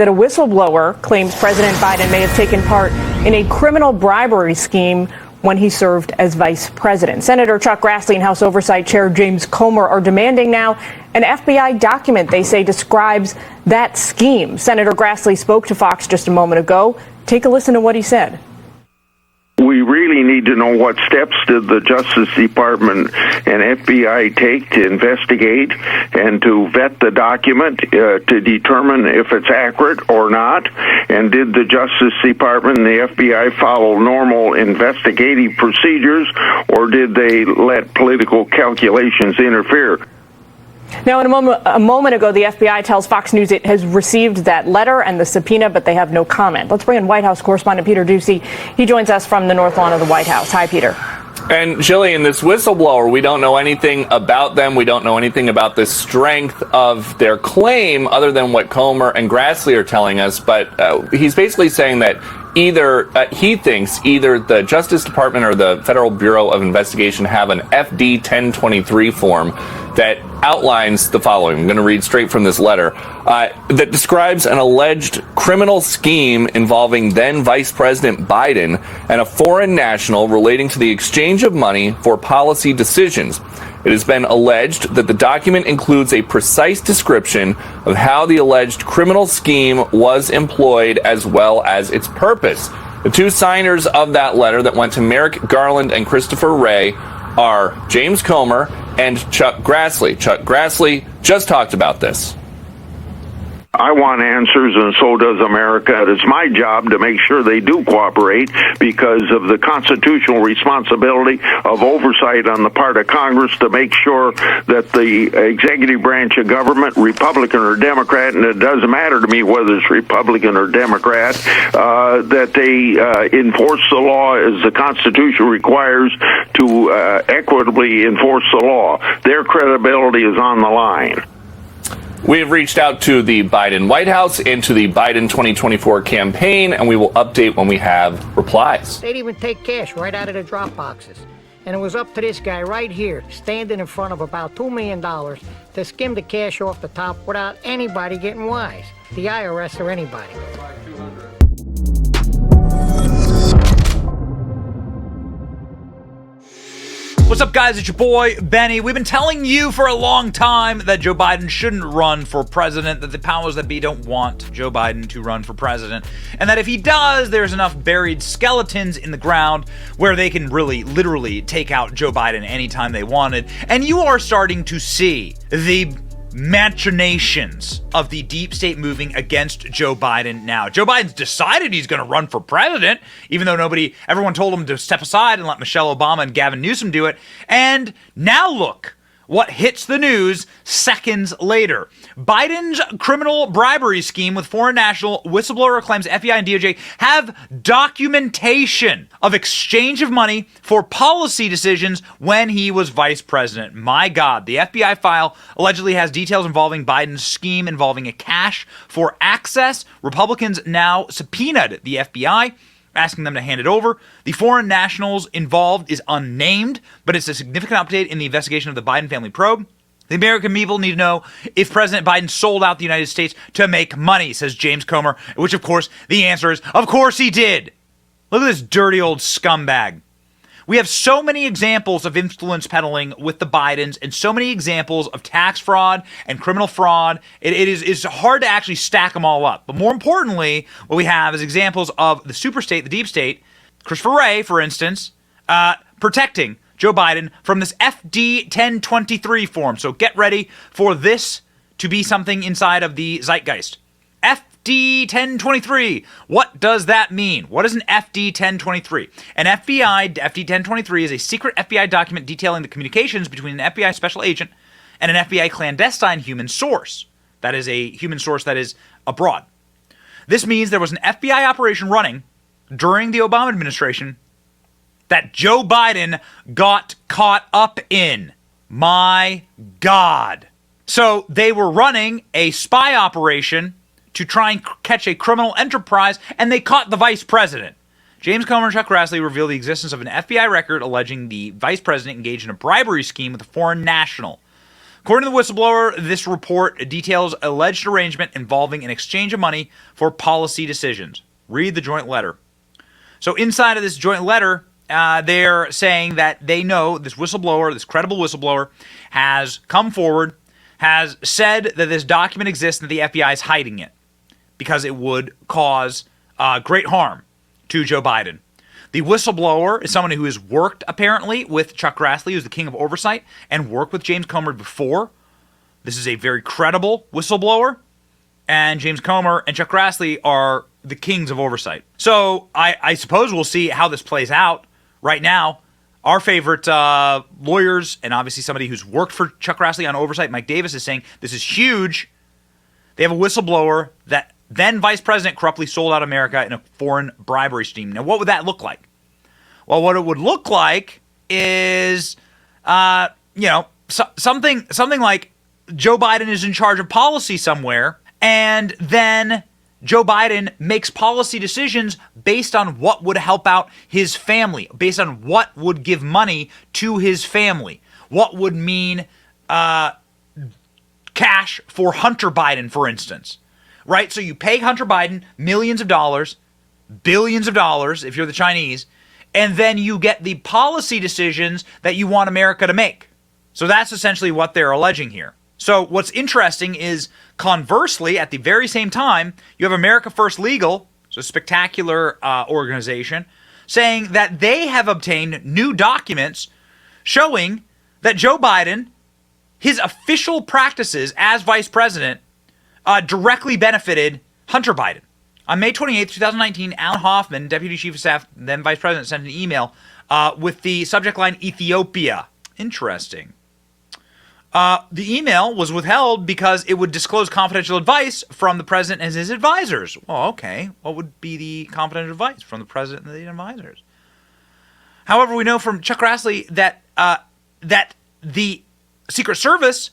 That a whistleblower claims President Biden may have taken part in a criminal bribery scheme when he served as vice president. Senator Chuck Grassley and House Oversight Chair James Comer are demanding now an FBI document they say describes that scheme. Senator Grassley spoke to Fox just a moment ago. Take a listen to what he said. We really need to know what steps did the Justice Department and FBI take to investigate and to vet the document to determine if it's accurate or not. And did the Justice Department and the FBI follow normal investigative procedures, or did they let political calculations interfere? Now, a moment ago, the FBI tells Fox News it has received that letter and the subpoena, but they have no comment. Let's bring in White House correspondent Peter Doocy. He joins us from the North Lawn of the White House. Hi, Peter. And Jillian, this whistleblower, we don't know anything about them. We don't know anything about the strength of their claim other than what Comer and Grassley are telling us. But he's basically saying that he thinks either the Justice Department or the Federal Bureau of Investigation have an FD 1023 form that outlines the following. I'm going to read straight from this letter that describes an alleged criminal scheme involving then Vice President Biden and a foreign national relating to the exchange of money for policy decisions. It has been alleged that the document includes a precise description of how the alleged criminal scheme was employed as well as its purpose. The two signers of that letter that went to Merrick Garland and Christopher Wray are James Comer and Chuck Grassley. Chuck Grassley just talked about this. I want answers, and so does America. It's my job to make sure they do cooperate because of the constitutional responsibility of oversight on the part of Congress to make sure that the executive branch of government, Republican or Democrat, and it doesn't matter to me whether it's Republican or Democrat, that they enforce the law as the Constitution requires to equitably enforce the law. Their credibility is on the line. We have reached out to the Biden White House and to the Biden 2024 campaign, and we will update when we have replies. They'd even take cash right out of the drop boxes. And it was up to this guy right here, standing in front of about $2 million, to skim the cash off the top without anybody getting wise. The IRS or anybody. What's up, guys? It's your boy, Benny. We've been telling you for a long time that Joe Biden shouldn't run for president, that the powers that be don't want Joe Biden to run for president, and that if he does, there's enough buried skeletons in the ground where they can really, literally take out Joe Biden anytime they wanted. And you are starting to see the machinations of the deep state moving against Joe Biden now. Joe Biden's decided he's going to run for president, even though everyone told him to step aside and let Michelle Obama and Gavin Newsom do it. And now look what hits the news seconds later. Biden's criminal bribery scheme with foreign national, whistleblower claims FBI and DOJ have documentation of exchange of money for policy decisions when he was vice president. My God, the FBI file allegedly has details involving Biden's scheme involving a cash for access. Republicans now subpoenaed the FBI, asking them to hand it over. The foreign nationals involved is unnamed, but it's a significant update in the investigation of the Biden family probe. The American people need to know if President Biden sold out the United States to make money, says James Comer, which, of course, the answer is, of course he did. Look at this dirty old scumbag. We have so many examples of influence peddling with the Bidens and so many examples of tax fraud and criminal fraud. It's hard to actually stack them all up. But more importantly, what we have is examples of the superstate, the deep state, Christopher Wray, for instance, protecting Joe Biden from this FD 1023 form. So get ready for this to be something inside of the zeitgeist. FD 1023. What does that mean? What is an FD 1023? An FD 1023 is a secret FBI document detailing the communications between an FBI special agent and an FBI clandestine human source. That is a human source that is abroad. This means there was an FBI operation running during the Obama administration that Joe Biden got caught up in. My God. So they were running a spy operation to try and catch a criminal enterprise, and they caught the vice president. James Comer and Chuck Grassley revealed the existence of an FBI record alleging the vice president engaged in a bribery scheme with a foreign national. According to the whistleblower, this report details alleged arrangement involving an exchange of money for policy decisions. Read the joint letter. So inside of this joint letter, they're saying that they know this whistleblower, this credible whistleblower, has come forward, has said that this document exists and that the FBI is hiding it because it would cause great harm to Joe Biden. The whistleblower is someone who has worked, apparently, with Chuck Grassley, who's the king of oversight, and worked with James Comer before. This is a very credible whistleblower, and James Comer and Chuck Grassley are the kings of oversight. So I suppose we'll see how this plays out. Right now, our favorite lawyers, and obviously somebody who's worked for Chuck Grassley on oversight, Mike Davis, is saying this is huge. They have a whistleblower that then Vice President corruptly sold out America in a foreign bribery scheme. Now, what would that look like? Well, what it would look like is, something like Joe Biden is in charge of policy somewhere, and then Joe Biden makes policy decisions based on what would help out his family, based on what would give money to his family, what would mean cash for Hunter Biden, for instance. Right? So you pay Hunter Biden millions of dollars, billions of dollars if you're the Chinese, and then you get the policy decisions that you want America to make. So that's essentially what they're alleging here. So what's interesting is, conversely, at the very same time, you have America First Legal, so a spectacular organization, saying that they have obtained new documents showing that Joe Biden, his official practices as vice president, directly benefited Hunter Biden. On May 28, 2019, Alan Hoffman, Deputy Chief of Staff, then Vice President, sent an email with the subject line Ethiopia. Interesting. The email was withheld because it would disclose confidential advice from the president and his advisors. Well, okay. What would be the confidential advice from the president and the advisors? However, we know from Chuck Grassley that the Secret Service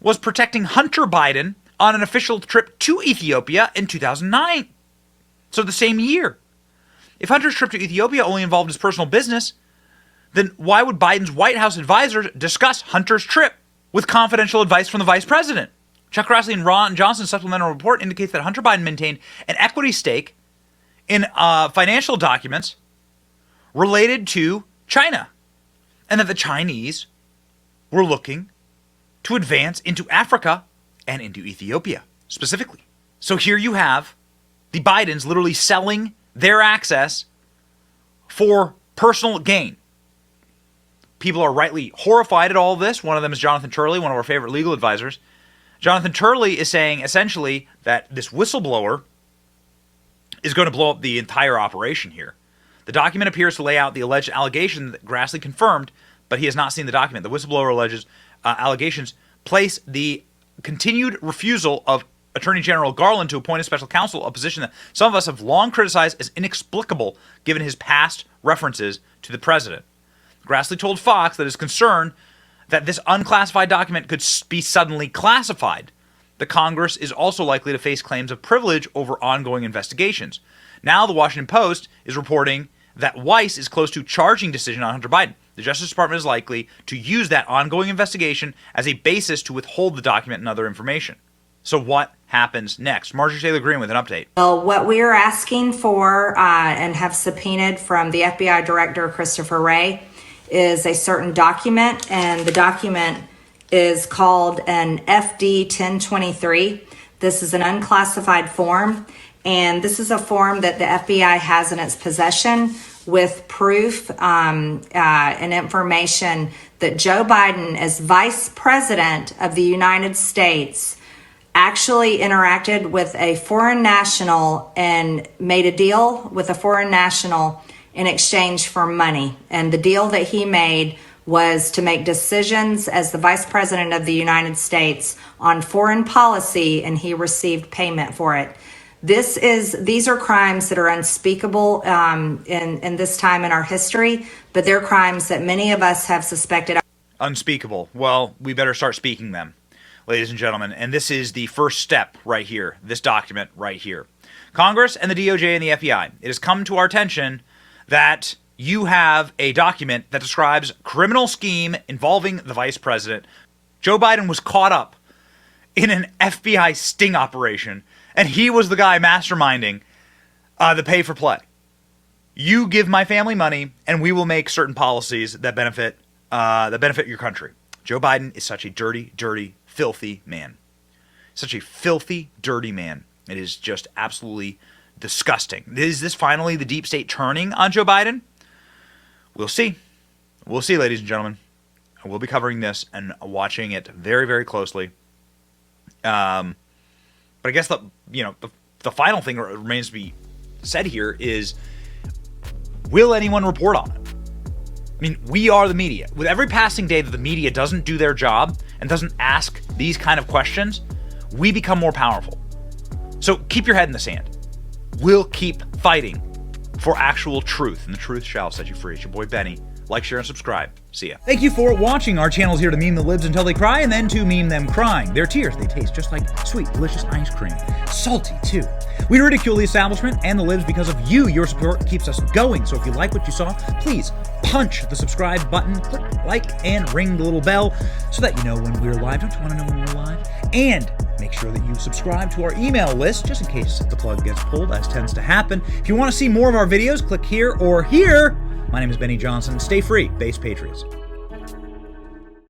was protecting Hunter Biden on an official trip to Ethiopia in 2009. So the same year. If Hunter's trip to Ethiopia only involved his personal business, then why would Biden's White House advisors discuss Hunter's trip with confidential advice from the vice president? Chuck Grassley and Ron Johnson's supplemental report indicates that Hunter Biden maintained an equity stake in financial documents related to China, and that the Chinese were looking to advance into Africa and into Ethiopia, specifically. So here you have the Bidens literally selling their access for personal gain. People are rightly horrified at all of this. One of them is Jonathan Turley, one of our favorite legal advisors. Jonathan Turley is saying, essentially, that this whistleblower is going to blow up the entire operation here. The document appears to lay out the alleged allegation that Grassley confirmed, but he has not seen the document. The whistleblower alleges allegations place the continued refusal of Attorney General Garland to appoint a special counsel, a position that some of us have long criticized as inexplicable given his past references to the president. Grassley told Fox that his concern that this unclassified document could be suddenly classified. The Congress is also likely to face claims of privilege over ongoing investigations. Now the Washington Post is reporting that Weiss is close to charging decision on Hunter Biden. The Justice Department is likely to use that ongoing investigation as a basis to withhold the document and other information. So what happens next? Marjorie Taylor Greene with an update. Well, what we are asking for and have subpoenaed from the FBI Director, Christopher Wray, is a certain document, and the document is called an FD 1023. This is an unclassified form, and this is a form that the FBI has in its possession with proof and information that Joe Biden, as Vice President of the United States, actually interacted with a foreign national and made a deal with a foreign national in exchange for money. And the deal that he made was to make decisions as the Vice President of the United States on foreign policy, and he received payment for it. These are crimes that are unspeakable in this time in our history, but they're crimes that many of us have suspected. Unspeakable. Well, we better start speaking them, ladies and gentlemen. And this is the first step right here, this document right here. Congress and the DOJ and the FBI, it has come to our attention that you have a document that describes criminal scheme involving the vice president, Joe Biden was caught up in an FBI sting operation, and he was the guy masterminding the pay for play. You give my family money, and we will make certain policies that benefit your country. Joe Biden is such a dirty, dirty, filthy man. Such a filthy, dirty man. It is just absolutely disgusting. Is this finally the deep state turning on Joe Biden? We'll see. We'll see, ladies and gentlemen. We'll be covering this and watching it very, very closely. But I guess the final thing that remains to be said here is, will anyone report on it? I mean, we are the media. With every passing day that the media doesn't do their job and doesn't ask these kind of questions, we become more powerful. So keep your head in the sand. We'll keep fighting for actual truth, and the truth shall set you free. It's your boy Benny. Like, share, and subscribe. See ya. Thank you for watching. Our channel is here to meme the libs until they cry, and then to meme them crying. Their tears, they taste just like sweet, delicious ice cream. Salty, too. We ridicule the establishment and the libs because of you. Your support keeps us going. So if you like what you saw, please punch the subscribe button, click like, and ring the little bell so that you know when we're live. Don't you want to know when we're live? And make sure that you subscribe to our email list just in case the plug gets pulled, as tends to happen. If you want to see more of our videos, click here or here. My name is Benny Johnson. Stay free, Base Patriots.